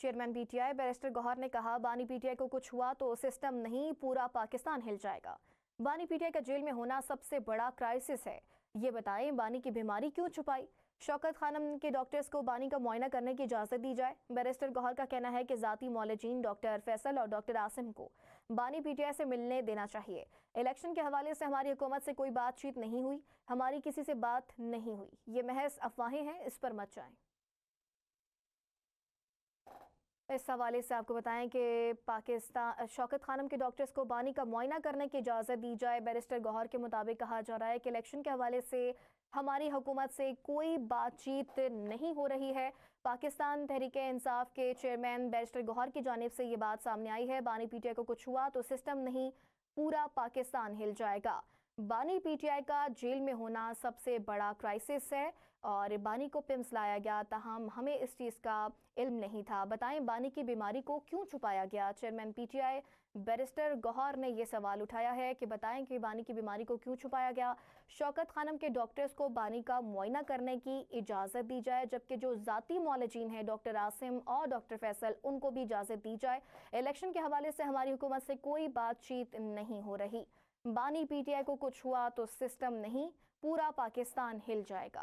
Chairman PTI barrister Gauhar ने कहा, बानी पीटीआई को कुछ हुआ तो सिस्टम नहीं, पूरा पाकिस्तान हिल जाएगा। बानी पीटीआई का जेल में होना सबसे बड़ा क्राइसिस है। ये बताएं, बानी की बीमारी क्यों छुपाई? शौकत खानम के डॉक्टर्स को बानी का मुआयना करने की इजाजत दी जाए। बैरिस्टर गौहर का कहना है कि जाती मौलजीन डॉक्टर फैसल और डॉक्टर आसिम को बानी पीटीआई से मिलने देना चाहिए। इलेक्शन के हवाले से हमारी हुकूमत से कोई बातचीत नहीं हुई, हमारी किसी से बात नहीं हुई, ये महज अफवाहें हैं, इस पर मत जाएं। इस हवाले से आपको बताएं कि पाकिस्तान शौकत खानम के डॉक्टर्स को बानी का मुआयना करने की इजाज़त दी जाए। बैरिस्टर गौहर के मुताबिक कहा जा रहा है कि इलेक्शन के हवाले से हमारी हुकूमत से कोई बातचीत नहीं हो रही है। पाकिस्तान तहरीक-ए-इंसाफ के चेयरमैन बैरिस्टर गौहर की जानिब से ये बात सामने आई है, बानी पीटीआई को कुछ हुआ तो सिस्टम नहीं, पूरा पाकिस्तान हिल जाएगा। बानी पीटीआई का जेल में होना सबसे बड़ा क्राइसिस है और बानी को पिम्स लाया गया, ताहम हमें इस चीज़ का इल्म नहीं था। बताएं, बानी की बीमारी को क्यों छुपाया गया? चेयरमैन पीटीआई बैरिस्टर गौहर ने यह सवाल उठाया है कि बताएं कि बानी की बीमारी को क्यों छुपाया गया। शौकत खानम के डॉक्टर्स को बानी का मुआयना करने की इजाज़त दी जाए, जबकि जो ज़ाती मौलजीन हैं डॉक्टर आसिम और डॉक्टर फैसल, उनको भी इजाज़त दी जाए। इलेक्शन के हवाले से हमारी हुकूमत से कोई बातचीत नहीं हो रही। बानी पीटीआई को कुछ हुआ तो सिस्टम नहीं, पूरा पाकिस्तान हिल जाएगा।